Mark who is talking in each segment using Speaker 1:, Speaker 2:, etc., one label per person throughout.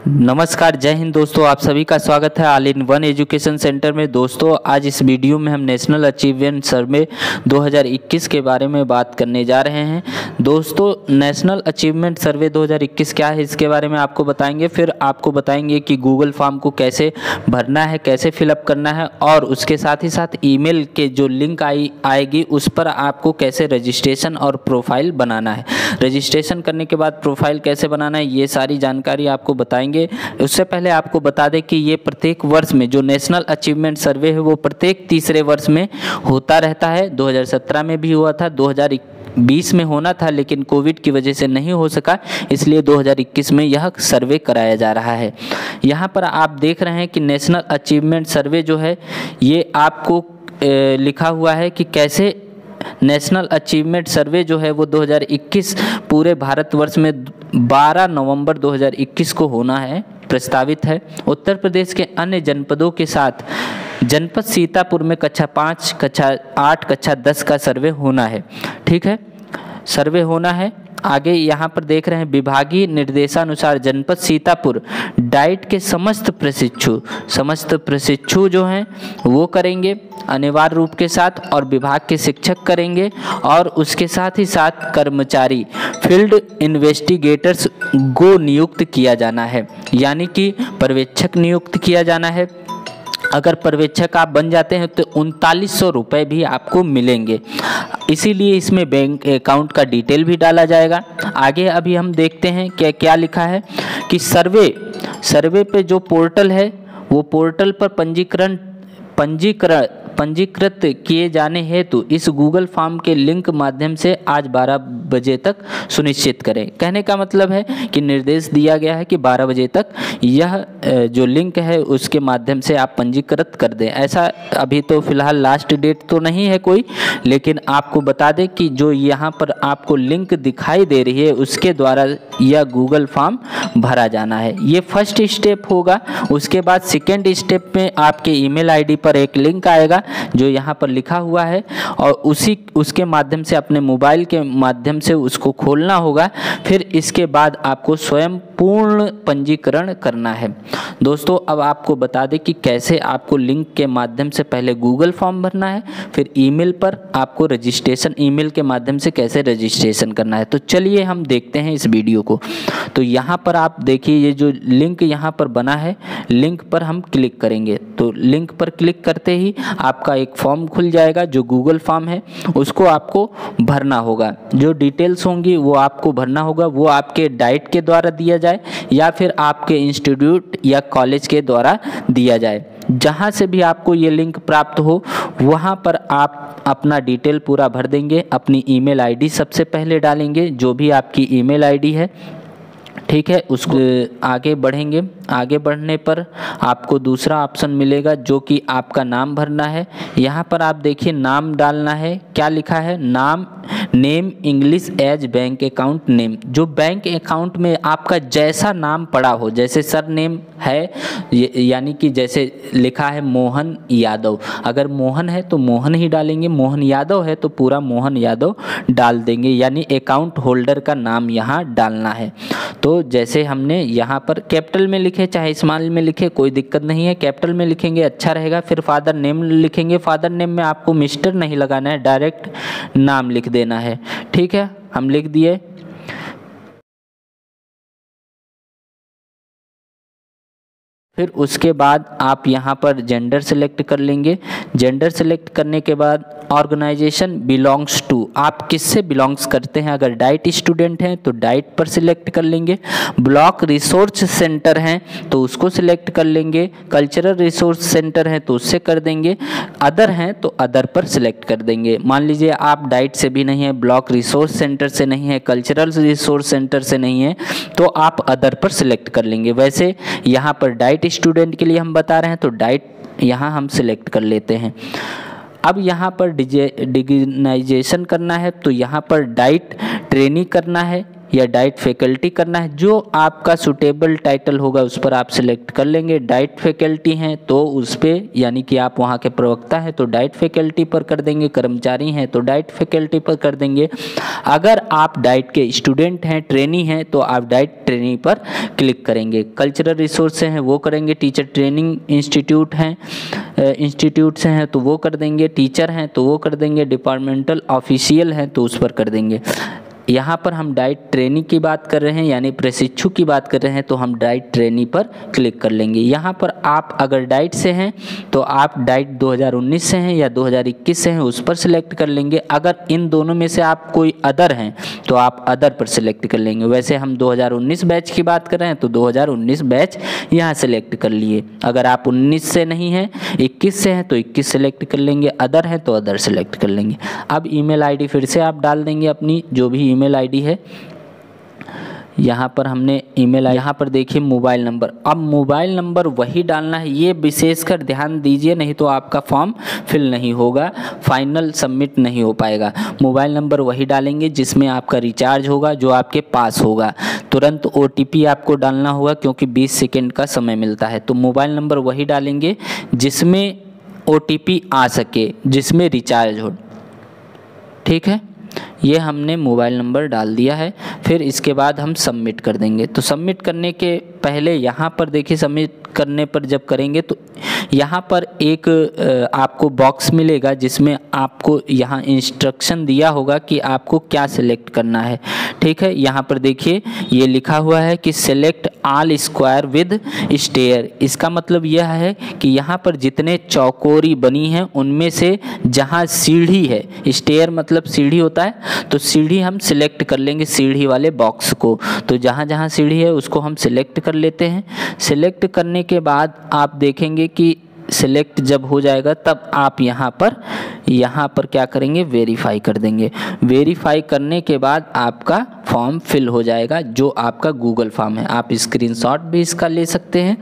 Speaker 1: नमस्कार, जय हिंद दोस्तों। आप सभी का स्वागत है all in one education centre में। दोस्तों, आज इस वीडियो में हम नेशनल अचीवमेंट सर्वे 2021 के बारे में बात करने जा रहे हैं। दोस्तों, नेशनल अचीवमेंट सर्वे 2021 क्या है, इसके बारे में आपको बताएंगे। फिर आपको बताएंगे कि गूगल फॉर्म को कैसे भरना है, कैसे फिलअप करना है, और उसके साथ ही साथ ईमेल के जो लिंक आएगी उस पर आपको कैसे रजिस्ट्रेशन और प्रोफाइल बनाना है। रजिस्ट्रेशन करने के बाद प्रोफाइल कैसे बनाना है, ये सारी जानकारी आपको बताएंगे। उससे पहले आपको बता दें कि ये प्रत्येक वर्ष में जो नेशनल अचीवमेंट सर्वे है वो प्रत्येक तीसरे वर्ष में होता रहता है। 2017 में भी हुआ था, 2020 में होना था, लेकिन कोविड की वजह से नहीं हो सका, इसलिए 2021 में यह सर्वे कराया जा रहा है। यहाँ पर आप देख रहे हैं कि नेशनल अचीवमेंट सर्वे जो है ये आपको लिखा हुआ है कि कैसे नेशनल अचीवमेंट सर्वे जो है वो 2021 पूरे भारतवर्ष में 12 नवंबर 2021 को होना है, प्रस्तावित है। उत्तर प्रदेश के अन्य जनपदों के साथ जनपद सीतापुर में कक्षा 5, कक्षा 8, कक्षा 10 का सर्वे होना है। ठीक है, सर्वे होना है। आगे यहाँ पर देख रहे हैं, विभागीय निर्देशानुसार जनपद सीतापुर डाइट के समस्त प्रशिक्षु जो हैं वो करेंगे अनिवार्य रूप के साथ, और विभाग के शिक्षक करेंगे, और उसके साथ ही साथ कर्मचारी फील्ड इन्वेस्टिगेटर्स को नियुक्त किया जाना है, यानी कि पर्यवेक्षक नियुक्त किया जाना है। अगर पर्यवेक्षक आप बन जाते हैं तो 3900 रुपये भी आपको मिलेंगे। इसीलिए इसमें बैंक अकाउंट का डिटेल भी डाला जाएगा। आगे अभी हम देखते हैं क्या लिखा है कि सर्वे पे जो पोर्टल है वो पोर्टल पर पंजीकृत किए जाने हेतु इस गूगल फॉर्म के लिंक माध्यम से आज 12 बजे तक सुनिश्चित करें। कहने का मतलब है कि निर्देश दिया गया है कि 12 बजे तक यह जो लिंक है उसके माध्यम से आप पंजीकृत कर दें। ऐसा अभी तो फिलहाल लास्ट डेट तो नहीं है कोई, लेकिन आपको बता दें कि जो यहाँ पर आपको लिंक दिखाई दे रही है उसके द्वारा यह गूगल फॉर्म भरा जाना है। ये फर्स्ट स्टेप होगा। उसके बाद सेकेंड स्टेप में आपके ईमेल आईडी पर एक लिंक आएगा जो यहाँ पर लिखा हुआ है, और उसके माध्यम से अपने मोबाइल के माध्यम से उसको खोलना होगा। फिर इसके बाद आपको स्वयं पूर्ण पंजीकरण करना है। दोस्तों, अब आपको बता दें कि कैसे आपको लिंक के माध्यम से पहले गूगल फॉर्म भरना है, फिर ईमेल पर आपको रजिस्ट्रेशन, ईमेल के माध्यम से कैसे रजिस्ट्रेशन करना है। तो चलिए हम देखते हैं इस वीडियो को। तो यहाँ पर आप देखिए, ये जो लिंक यहाँ पर बना है, लिंक पर हम क्लिक करेंगे। तो लिंक पर क्लिक करते ही आपका एक फॉर्म खुल जाएगा जो गूगल फॉर्म है, उसको आपको भरना होगा। जो डिटेल्स होंगी वो आपको भरना होगा। वो आपके डाइट के द्वारा दिया जाए या फिर आपके इंस्टीट्यूट या कॉलेज के द्वारा दिया जाए। जहाँ से भी आपको ये लिंक प्राप्त हो वहाँ पर आप अपना डिटेल पूरा भर देंगे। अपनी ईमेल आईडी सबसे पहले डालेंगे, जो भी आपकी ईमेल आईडी है। ठीक है, उसको आगे बढ़ेंगे। आगे बढ़ने पर आपको दूसरा ऑप्शन मिलेगा जो कि आपका नाम भरना है। यहाँ पर आप देखिए नाम डालना है। क्या लिखा है? Name English as bank account name. जो बैंक अकाउंट में आपका जैसा नाम पड़ा हो, जैसे सर नेम है, यानी कि जैसे लिखा है मोहन यादव, अगर मोहन है तो मोहन ही डालेंगे, मोहन यादव है तो पूरा मोहन यादव डाल देंगे, यानी अकाउंट होल्डर का नाम यहाँ डालना है। तो जैसे हमने यहाँ पर कैपिटल में लिखे चाहे स्मॉल में लिखे, कोई दिक्कत नहीं है, कैपिटल में लिखेंगे अच्छा रहेगा। फिर फादर नेम लिखेंगे। फादर नेम में आपको मिस्टर नहीं लगाना है, डायरेक्ट नाम लिख देना है। ठीक है, हम लिख दिए। फिर उसके बाद आप यहाँ पर जेंडर सेलेक्ट कर लेंगे। जेंडर सेलेक्ट करने के बाद ऑर्गेनाइजेशन बिलोंग्स टू, आप किससे बिलोंग्स करते हैं। अगर डाइट स्टूडेंट हैं तो डाइट पर सिलेक्ट कर लेंगे। ब्लॉक रिसोर्स सेंटर हैं तो उसको सिलेक्ट कर लेंगे। कल्चरल रिसोर्स सेंटर हैं तो उससे कर देंगे। अदर हैं तो अदर पर सिलेक्ट कर देंगे। मान लीजिए आप डाइट से भी नहीं है, ब्लॉक रिसोर्स सेंटर से नहीं है, कल्चरल रिसोर्स सेंटर से नहीं है, तो आप अदर पर सिलेक्ट कर लेंगे। वैसे यहाँ पर डाइट स्टूडेंट के लिए हम बता रहे हैं तो डाइट यहाँ हम सिलेक्ट कर लेते हैं। अब यहाँ पर डिग्नाइजेशन करना है तो यहाँ पर डाइट ट्रेनी करना है या डाइट फैकल्टी करना है, जो आपका सुटेबल टाइटल होगा उस पर आप सिलेक्ट कर लेंगे। डाइट फैकल्टी हैं तो उस पर, यानी कि आप वहाँ के प्रवक्ता हैं तो डाइट फैकल्टी पर कर देंगे, कर्मचारी हैं तो डाइट फैकल्टी पर कर देंगे। अगर आप डाइट के स्टूडेंट हैं, ट्रेनी हैं, तो आप डाइट ट्रेनी पर क्लिक करेंगे। कल्चरल रिसोर्स हैं वो करेंगे, टीचर ट्रेनिंग इंस्टीट्यूट हैं, इंस्टीट्यूट से हैं तो वो कर देंगे, टीचर हैं तो वो कर देंगे, डिपार्टमेंटल ऑफिशियल हैं तो उस पर कर देंगे। यहाँ पर हम डाइट ट्रेनी की बात कर रहे हैं, यानी प्रशिक्षु की बात कर रहे हैं, तो हम डाइट ट्रेनी पर क्लिक कर लेंगे। यहाँ पर आप अगर डाइट से हैं तो आप डाइट 2019 से हैं या 2021 से हैं उस पर सिलेक्ट कर लेंगे। अगर इन दोनों में से आप कोई अदर हैं तो आप अदर पर सिलेक्ट कर लेंगे। वैसे हम 2019 बैच की बात कर रहे हैं तो 2019 बैच यहाँ सेलेक्ट कर लिए। अगर आप 19 से नहीं हैं, 21 से हैं तो 21 सेलेक्ट कर लेंगे, अदर हैं तो अदर सेलेक्ट कर लेंगे। अब ईमेल आईडी फिर से आप डाल देंगे अपनी, जो भी ईमेल आईडी है। यहाँ पर हमने ईमेल, यहाँ पर देखिए मोबाइल नंबर। अब मोबाइल नंबर वही डालना है, ये विशेषकर ध्यान दीजिए, नहीं तो आपका फॉर्म फिल नहीं होगा, फाइनल सबमिट नहीं हो पाएगा। मोबाइल नंबर वही डालेंगे जिसमें आपका रिचार्ज होगा, जो आपके पास होगा। तुरंत OTP आपको डालना होगा क्योंकि 20 सेकेंड का समय मिलता है। तो मोबाइल नंबर वही डालेंगे जिसमें OTP आ सके, जिसमें रिचार्ज हो। ठीक है, ये हमने मोबाइल नंबर डाल दिया है। फिर इसके बाद हम सबमिट कर देंगे। तो सबमिट करने के पहले यहाँ पर देखिए, सबमिट करने पर जब करेंगे तो यहाँ पर एक आपको बॉक्स मिलेगा जिसमें आपको यहाँ इंस्ट्रक्शन दिया होगा कि आपको क्या सिलेक्ट करना है। ठीक है, यहाँ पर देखिए ये लिखा हुआ है कि select all square with stair. इसका मतलब यह है कि यहाँ पर जितने चौकोरी बनी हैं उनमें से जहाँ सीढ़ी है, स्टेयर मतलब सीढ़ी होता है, तो सीढ़ी हम सिलेक्ट कर लेंगे, सीढ़ी वाले बॉक्स को। तो जहाँ जहाँ सीढ़ी है उसको हम सिलेक्ट कर लेते हैं। सिलेक्ट करने के बाद आप देखेंगे कि सिलेक्ट जब हो जाएगा तब आप यहाँ पर क्या करेंगे, वेरीफाई कर देंगे। वेरीफाई करने के बाद आपका फॉर्म फिल हो जाएगा, जो आपका गूगल फॉर्म है। आप स्क्रीनशॉट भी इसका ले सकते हैं।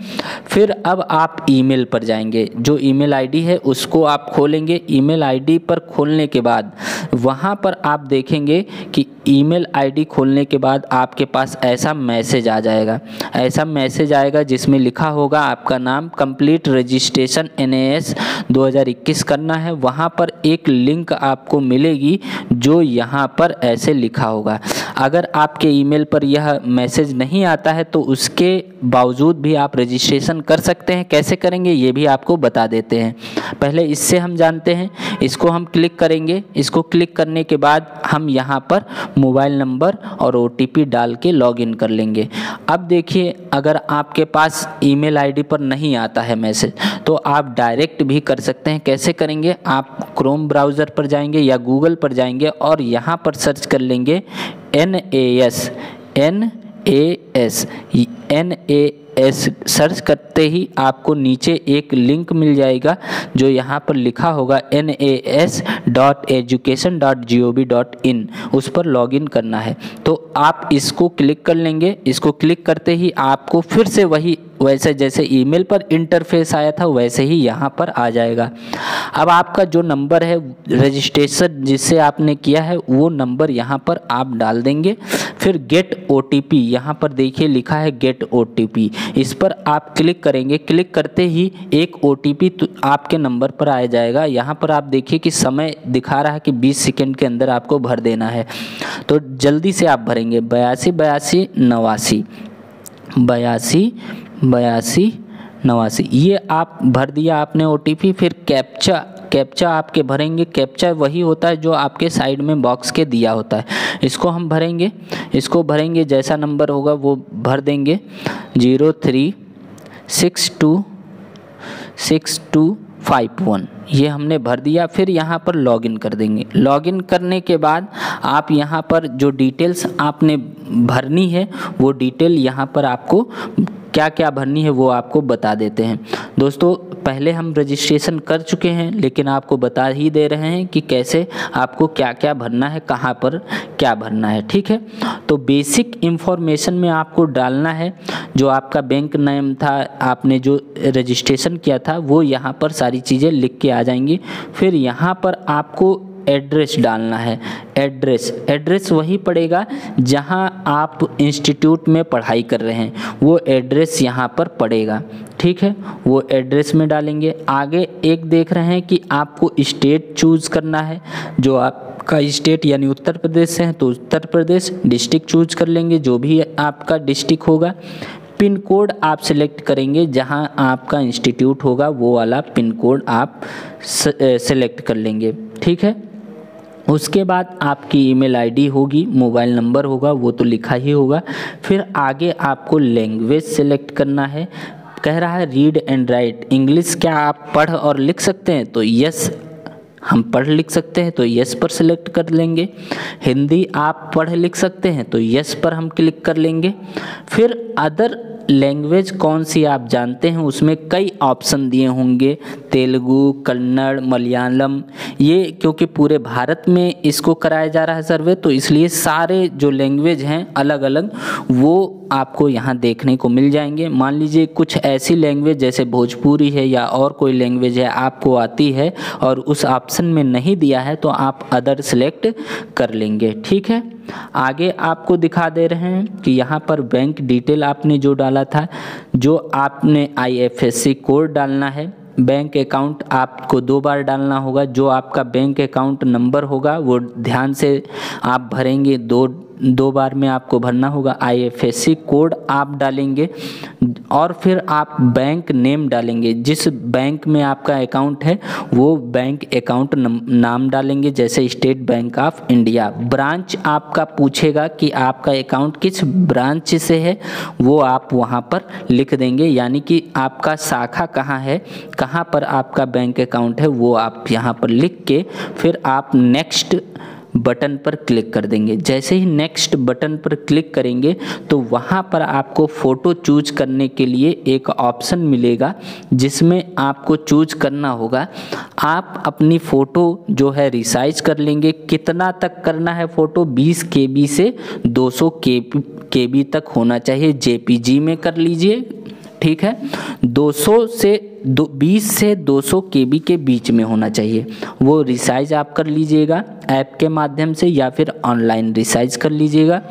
Speaker 1: फिर अब आप ईमेल पर जाएंगे, जो ईमेल आईडी है उसको आप खोलेंगे। ईमेल आईडी पर खोलने के बाद वहाँ पर आप देखेंगे कि ईमेल आईडी खोलने के बाद आपके पास ऐसा मैसेज आ जाएगा। ऐसा मैसेज आएगा जिसमें लिखा होगा आपका नाम, कंप्लीट रजिस्ट्रेशन NAS 2021 करना है। वहाँ पर एक लिंक आपको मिलेगी जो यहाँ पर ऐसे लिखा होगा। अगर आपके ईमेल पर यह मैसेज नहीं आता है तो उसके बावजूद भी आप रजिस्ट्रेशन कर सकते हैं। कैसे करेंगे ये भी आपको बता देते हैं। पहले इससे हम जानते हैं। इसको हम क्लिक करेंगे। इसको क्लिक करने के बाद हम यहाँ पर मोबाइल नंबर और OTP डाल के लॉगिन कर लेंगे। अब देखिए, अगर आपके पास ईमेल आईडी पर नहीं आता है मैसेज तो आप डायरेक्ट भी कर सकते हैं। कैसे करेंगे, आप क्रोम ब्राउज़र पर जाएंगे या गूगल पर जाएंगे और यहाँ पर सर्च कर लेंगे NAS सर्च करते ही आपको नीचे एक लिंक मिल जाएगा जो यहाँ पर लिखा होगा nas.education.gov.in। उस पर लॉगिन करना है तो आप इसको क्लिक कर लेंगे। इसको क्लिक करते ही आपको फिर से वही वैसे जैसे ईमेल पर इंटरफेस आया था वैसे ही यहाँ पर आ जाएगा। अब आपका जो नंबर है रजिस्ट्रेशन जिससे आपने किया है वो नंबर यहाँ पर आप डाल देंगे। फिर गेट OTP, यहाँ पर देखिए लिखा है गेट OTP, इस पर आप क्लिक करेंगे। क्लिक करते ही एक OTP आपके नंबर पर आ जाएगा। यहाँ पर आप देखिए कि समय दिखा रहा है कि 20 सेकंड के अंदर आपको भर देना है, तो जल्दी से आप भरेंगे। 82 ये आप भर दिया आपने OTP। फिर कैप्चा आपके भरेंगे। कैप्चा वही होता है जो आपके साइड में बॉक्स के दिया होता है, इसको हम भरेंगे। इसको भरेंगे, जैसा नंबर होगा वो भर देंगे। 03626251 ये हमने भर दिया। फिर यहाँ पर लॉगिन कर देंगे। लॉगिन करने के बाद आप यहाँ पर जो डिटेल्स आपने भरनी है वो डिटेल यहाँ पर आपको क्या क्या भरनी है वो आपको बता देते हैं। दोस्तों पहले हम रजिस्ट्रेशन कर चुके हैं लेकिन आपको बता ही दे रहे हैं कि कैसे आपको क्या क्या भरना है, कहाँ पर क्या भरना है। ठीक है, तो बेसिक इन्फॉर्मेशन में आपको डालना है जो आपका बैंक नेम था, आपने जो रजिस्ट्रेशन किया था वो यहाँ पर सारी चीज़ें लिख के आ जाएंगी। फिर यहाँ पर आपको एड्रेस डालना है। एड्रेस वही पड़ेगा जहां आप इंस्टीट्यूट में पढ़ाई कर रहे हैं, वो एड्रेस यहाँ पर पड़ेगा। ठीक है, वो एड्रेस में डालेंगे। आगे एक देख रहे हैं कि आपको स्टेट चूज़ करना है, जो आपका स्टेट यानी उत्तर प्रदेश से है तो उत्तर प्रदेश। डिस्ट्रिक्ट चूज कर लेंगे, जो भी आपका डिस्ट्रिक्ट होगा। पिन कोड आप सिलेक्ट करेंगे, जहां आपका इंस्टीट्यूट होगा वो वाला पिन कोड आप सिलेक्ट कर लेंगे। ठीक है, उसके बाद आपकी ईमेल आईडी होगी, मोबाइल नंबर होगा, वो तो लिखा ही होगा। फिर आगे आपको लैंग्वेज सिलेक्ट करना है। कह रहा है रीड एंड राइट, इंग्लिश क्या आप पढ़ और लिख सकते हैं, तो यस हम पढ़ लिख सकते हैं, तो यस पर सिलेक्ट कर लेंगे। हिंदी आप पढ़ लिख सकते हैं, तो यस पर हम क्लिक कर लेंगे। फिर अदर लैंग्वेज कौन सी आप जानते हैं, उसमें कई ऑप्शन दिए होंगे, तेलुगु, कन्नड़, मलयालम। ये क्योंकि पूरे भारत में इसको कराया जा रहा है सर्वे, तो इसलिए सारे जो लैंग्वेज हैं अलग अलग वो आपको यहाँ देखने को मिल जाएंगे। मान लीजिए कुछ ऐसी लैंग्वेज जैसे भोजपुरी है या और कोई लैंग्वेज है आपको आती है और उस ऑप्शन में नहीं दिया है, तो आप अदर सेलेक्ट कर लेंगे। ठीक है, आगे आपको दिखा दे रहे हैं कि यहाँ पर बैंक डिटेल आपने जो डाला था, जो आपने IFSC कोड डालना है। बैंक अकाउंट आपको 2 बार डालना होगा, जो आपका बैंक अकाउंट नंबर होगा वो ध्यान से आप भरेंगे, दो बार में आपको भरना होगा। IFSC कोड आप डालेंगे और फिर आप बैंक नेम डालेंगे, जिस बैंक में आपका अकाउंट है वो बैंक अकाउंट नाम डालेंगे, जैसे state bank of India. Branch आपका पूछेगा कि आपका अकाउंट किस ब्रांच से है, वो आप वहाँ पर लिख देंगे, यानी कि आपका शाखा कहाँ है, कहाँ पर आपका बैंक अकाउंट है, वो आप यहाँ पर लिख के फिर आप नेक्स्ट बटन पर क्लिक कर देंगे। जैसे ही नेक्स्ट बटन पर क्लिक करेंगे तो वहाँ पर आपको फ़ोटो चूज करने के लिए एक ऑप्शन मिलेगा, जिसमें आपको चूज करना होगा। आप अपनी फ़ोटो जो है रिसाइज कर लेंगे। कितना तक करना है फ़ोटो, 20 KB से 200 KB तक होना चाहिए। JPG में कर लीजिए। ठीक है, 20 से 200 KB के बीच में होना चाहिए। वो रिसाइज आप कर लीजिएगा ऐप के माध्यम से या फिर ऑनलाइन रिसाइज कर लीजिएगा।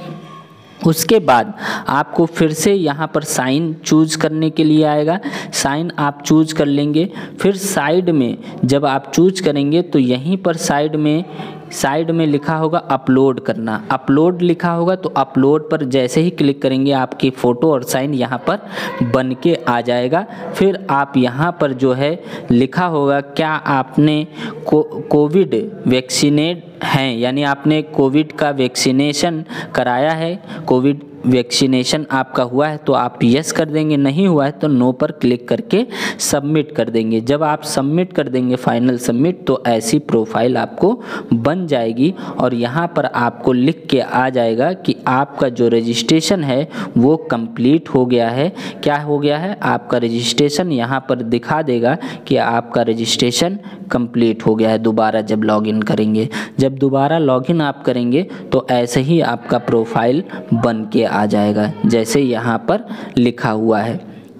Speaker 1: उसके बाद आपको फिर से यहाँ पर साइन चूज करने के लिए आएगा, साइन आप चूज कर लेंगे। फिर साइड में जब आप चूज करेंगे तो यहीं पर साइड में लिखा होगा अपलोड करना, अपलोड लिखा होगा, तो अपलोड पर जैसे ही क्लिक करेंगे आपकी फ़ोटो और साइन यहाँ पर बन के आ जाएगा। फिर आप यहाँ पर जो है लिखा होगा क्या आपने कोविड वैक्सीनेट हैं, यानी आपने कोविड का वैक्सीनेशन कराया है, कोविड वैक्सीनेशन आपका हुआ है तो आप यस कर देंगे, नहीं हुआ है तो नो पर क्लिक करके सबमिट कर देंगे। जब आप सबमिट कर देंगे फाइनल सबमिट, तो ऐसी प्रोफाइल आपको बन जाएगी और यहाँ पर आपको लिख के आ जाएगा कि आपका जो रजिस्ट्रेशन है वो कंप्लीट हो गया है। क्या हो गया है, आपका रजिस्ट्रेशन यहाँ पर दिखा देगा कि आपका रजिस्ट्रेशन कंप्लीट हो गया है। दोबारा जब लॉगिन करेंगे, जब दोबारा लॉगिन आप करेंगे तो ऐसे ही आपका प्रोफाइल बन के आ जाएगा, जैसे यहाँ पर लिखा हुआ है,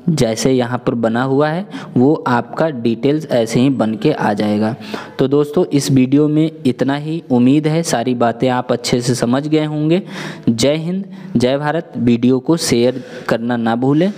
Speaker 1: जैसे यहाँ पर बना हुआ है वो आपका डिटेल्स ऐसे ही बन के आ जाएगा। तो दोस्तों इस वीडियो में इतना ही, उम्मीद है सारी बातें आप अच्छे से समझ गए होंगे। जय हिंद, जय भारत। वीडियो को शेयर करना ना भूलें।